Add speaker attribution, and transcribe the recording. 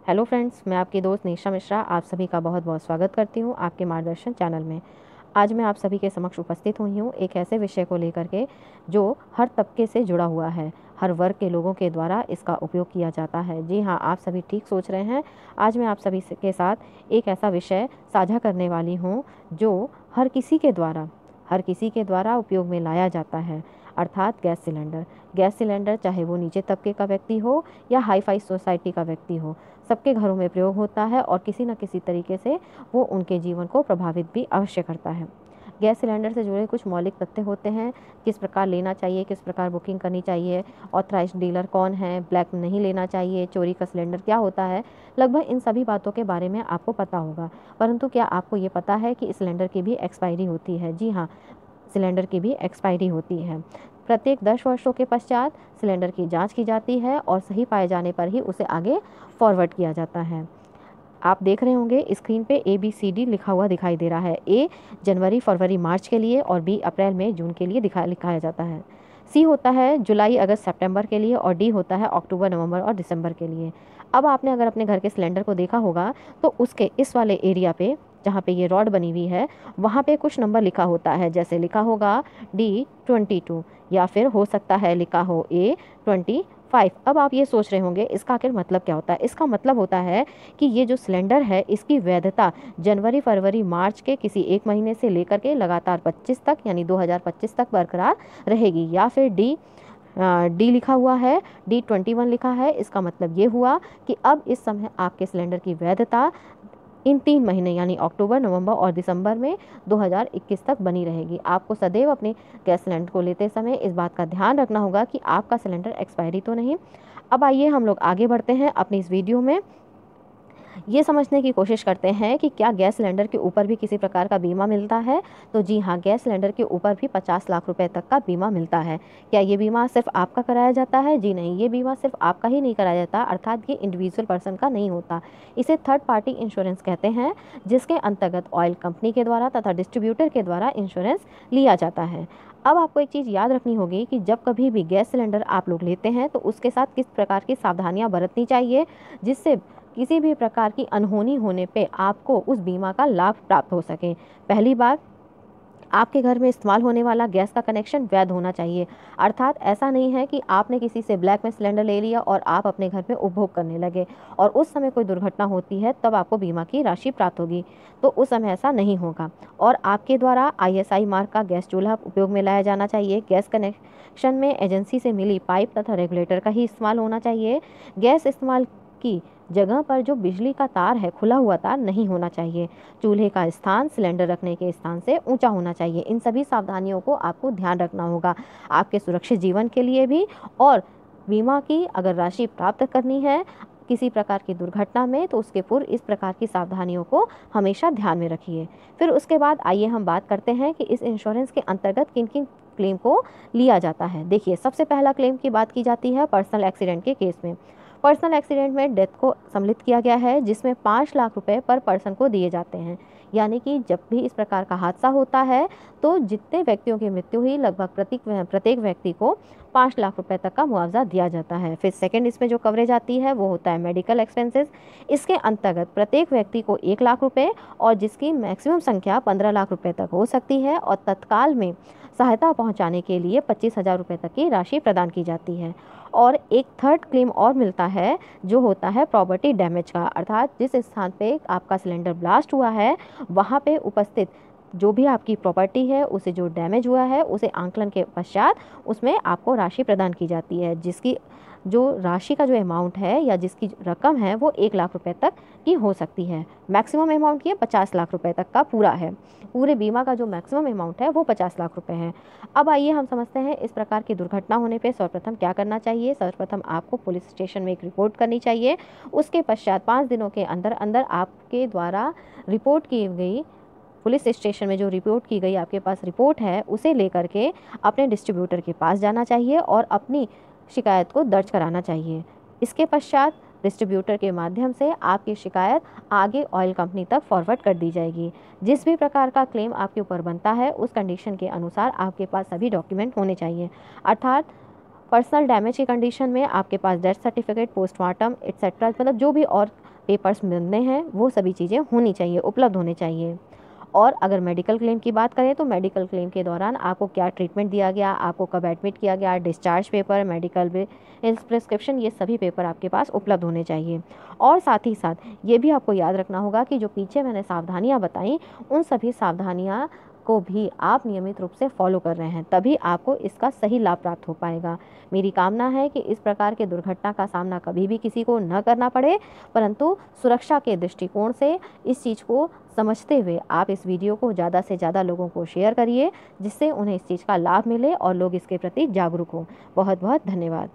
Speaker 1: Hello friends, मैं आपकी दोस्त निशा मिश्रा आप सभी का बहुत बहुत स्वागत करती हूँ आपके मार्गदर्शन चैनल में। आज मैं आप सभी के समक्ष उपस्थित हुई हूँ एक ऐसे विषय को लेकर के जो हर तबके से जुड़ा हुआ है। हर वर्ग के लोगों के द्वारा इसका उपयोग किया जाता है। जी हाँ, आप सभी ठीक सोच रहे हैं। आज मैं आप सभी के साथ एक ऐसा विषय साझा करने वाली हूँ जो हर किसी के द्वारा उपयोग में लाया जाता है, अर्थात गैस सिलेंडर। गैस सिलेंडर चाहे वो नीचे तबके का व्यक्ति हो या हाई फाई सोसाइटी का व्यक्ति हो, सबके घरों में प्रयोग होता है और किसी न किसी तरीके से वो उनके जीवन को प्रभावित भी अवश्य करता है। गैस सिलेंडर से जुड़े कुछ मौलिक तथ्य होते हैं, किस प्रकार लेना चाहिए, किस प्रकार बुकिंग करनी चाहिए, ऑथराइज्ड डीलर कौन है, ब्लैक नहीं लेना चाहिए, चोरी का सिलेंडर क्या होता है। लगभग इन सभी बातों के बारे में आपको पता होगा, परंतु क्या आपको ये पता है कि इस सिलेंडर की भी एक्सपायरी होती है? जी हाँ, सिलेंडर की भी एक्सपायरी होती है। प्रत्येक 10 वर्षों के पश्चात सिलेंडर की जांच की जाती है और सही पाए जाने पर ही उसे आगे फॉरवर्ड किया जाता है। आप देख रहे होंगे स्क्रीन पे ABCD लिखा हुआ दिखाई दे रहा है। ए जनवरी फरवरी मार्च के लिए और बी अप्रैल मई जून के लिए लिखाया जाता है। सी होता है जुलाई अगस्त सितंबर के लिए और डी होता है अक्टूबर नवंबर और दिसंबर के लिए। अब आपने अगर अपने घर के सिलेंडर को देखा होगा तो उसके इस वाले एरिया पे जहाँ पे ये रॉड बनी हुई है वहाँ पे कुछ नंबर लिखा होता है, जैसे लिखा होगा D22 या फिर हो सकता है लिखा हो A25। अब आप ये सोच रहे होंगे इसका आखिर मतलब क्या होता है। इसका मतलब होता है कि ये जो सिलेंडर है इसकी वैधता जनवरी फरवरी मार्च के किसी एक महीने से लेकर के लगातार 25 तक यानी 2025 तक बरकरार रहेगी। या फिर डी लिखा हुआ है, D21 लिखा है, इसका मतलब ये हुआ कि अब इस समय आपके सिलेंडर की वैधता इन 3 महीने यानी अक्टूबर नवंबर और दिसंबर में 2021 तक बनी रहेगी। आपको सदैव अपने गैस सिलेंडर को लेते समय इस बात का ध्यान रखना होगा कि आपका सिलेंडर एक्सपायरी तो नहीं। अब आइए हम लोग आगे बढ़ते हैं अपनी इस वीडियो में। ये समझने की कोशिश करते हैं कि क्या गैस सिलेंडर के ऊपर भी किसी प्रकार का बीमा मिलता है। तो जी हाँ, गैस सिलेंडर के ऊपर भी 50 लाख रुपए तक का बीमा मिलता है। क्या ये बीमा सिर्फ आपका कराया जाता है? जी नहीं, ये बीमा सिर्फ आपका ही नहीं कराया जाता, अर्थात ये इंडिविजुअल पर्सन का नहीं होता। इसे थर्ड पार्टी इंश्योरेंस कहते हैं, जिसके अंतर्गत ऑयल कंपनी के द्वारा तथा डिस्ट्रीब्यूटर के द्वारा इंश्योरेंस लिया जाता है। अब आपको एक चीज़ याद रखनी होगी कि जब कभी भी गैस सिलेंडर आप लोग लेते हैं तो उसके साथ किस प्रकार की सावधानियां बरतनी चाहिए, जिससे किसी भी प्रकार की अनहोनी होने पे आपको उस बीमा का लाभ प्राप्त हो सके। पहली बात, आपके घर में इस्तेमाल होने वाला गैस का कनेक्शन वैध होना चाहिए, अर्थात ऐसा नहीं है कि आपने किसी से ब्लैक में सिलेंडर ले लिया और आप अपने घर में उपभोग करने लगे और उस समय कोई दुर्घटना होती है तब आपको बीमा की राशि प्राप्त होगी, तो उस समय ऐसा नहीं होगा। और आपके द्वारा ISI मार्क का गैस चूल्हा उपयोग में लाया जाना चाहिए। गैस कनेक्शन में एजेंसी से मिली पाइप तथा रेगुलेटर का ही इस्तेमाल होना चाहिए। गैस इस्तेमाल की जगह पर जो बिजली का तार है, खुला हुआ तार नहीं होना चाहिए। चूल्हे का स्थान सिलेंडर रखने के स्थान से ऊंचा होना चाहिए। इन सभी सावधानियों को आपको ध्यान रखना होगा आपके सुरक्षित जीवन के लिए भी। और बीमा की अगर राशि प्राप्त करनी है किसी प्रकार की दुर्घटना में तो उसके पूर्व इस प्रकार की सावधानियों को हमेशा ध्यान में रखिए। फिर उसके बाद आइए हम बात करते हैं कि इस इंश्योरेंस के अंतर्गत किन किन क्लेम को लिया जाता है। देखिए, सबसे पहला क्लेम की बात की जाती है पर्सनल एक्सीडेंट के केस में। पर्सनल एक्सीडेंट में डेथ को सम्मिलित किया गया है, जिसमें 5 लाख रुपए पर पर्सन को दिए जाते हैं। यानी कि जब भी इस प्रकार का हादसा होता है तो जितने व्यक्तियों की मृत्यु हुई लगभग प्रत्येक व्यक्ति को 5 लाख रुपए तक का मुआवजा दिया जाता है। फिर सेकंड इसमें जो कवरेज आती है वो होता है मेडिकल एक्सपेंसेस। इसके अंतर्गत प्रत्येक व्यक्ति को 1 लाख रुपए और जिसकी मैक्सिमम संख्या 15 लाख रुपए तक हो सकती है और तत्काल में सहायता पहुंचाने के लिए 25,000 रुपये तक की राशि प्रदान की जाती है। और एक थर्ड क्लेम और मिलता है जो होता है प्रॉपर्टी डैमेज का, अर्थात जिस स्थान पे आपका सिलेंडर ब्लास्ट हुआ है वहाँ पे उपस्थित जो भी आपकी प्रॉपर्टी है उसे जो डैमेज हुआ है उसे आंकलन के पश्चात उसमें आपको राशि प्रदान की जाती है, जिसकी जो राशि का जो अमाउंट है या जिसकी रकम है वो 1 लाख रुपए तक की हो सकती है। मैक्सिमम अमाउंट ये 50 लाख रुपए तक का पूरा है। पूरे बीमा का जो मैक्सिमम अमाउंट है वो 50 लाख रुपए है। अब आइए हम समझते हैं इस प्रकार की दुर्घटना होने पे सर्वप्रथम क्या करना चाहिए। सर्वप्रथम आपको पुलिस स्टेशन में एक रिपोर्ट करनी चाहिए। उसके पश्चात 5 दिनों के अंदर अंदर आपके द्वारा रिपोर्ट की गई पुलिस स्टेशन में जो रिपोर्ट की गई आपके पास रिपोर्ट है उसे लेकर के अपने डिस्ट्रीब्यूटर के पास जाना चाहिए और अपनी शिकायत को दर्ज कराना चाहिए। इसके पश्चात डिस्ट्रीब्यूटर के माध्यम से आपकी शिकायत आगे ऑयल कंपनी तक फॉरवर्ड कर दी जाएगी। जिस भी प्रकार का क्लेम आपके ऊपर बनता है उस कंडीशन के अनुसार आपके पास सभी डॉक्यूमेंट होने चाहिए, अर्थात पर्सनल डैमेज की कंडीशन में आपके पास डेथ सर्टिफिकेट, पोस्टमार्टम एक्सेट्रा, मतलब जो भी और पेपर्स मिलने हैं वो सभी चीज़ें होनी चाहिए, उपलब्ध होने चाहिए। और अगर मेडिकल क्लेम की बात करें तो मेडिकल क्लेम के दौरान आपको क्या ट्रीटमेंट दिया गया, आपको कब एडमिट किया गया, discharge paper, medical bill, prescription, ये सभी पेपर आपके पास उपलब्ध होने चाहिए। और साथ ही साथ ये भी आपको याद रखना होगा कि जो पीछे मैंने सावधानियाँ बताई उन सभी सावधानियाँ को भी आप नियमित रूप से फॉलो कर रहे हैं, तभी आपको इसका सही लाभ प्राप्त हो पाएगा। मेरी कामना है कि इस प्रकार के दुर्घटना का सामना कभी भी किसी को न करना पड़े, परंतु सुरक्षा के दृष्टिकोण से इस चीज़ को समझते हुए आप इस वीडियो को ज़्यादा से ज़्यादा लोगों को शेयर करिए, जिससे उन्हें इस चीज़ का लाभ मिले और लोग इसके प्रति जागरूक हों। बहुत बहुत धन्यवाद।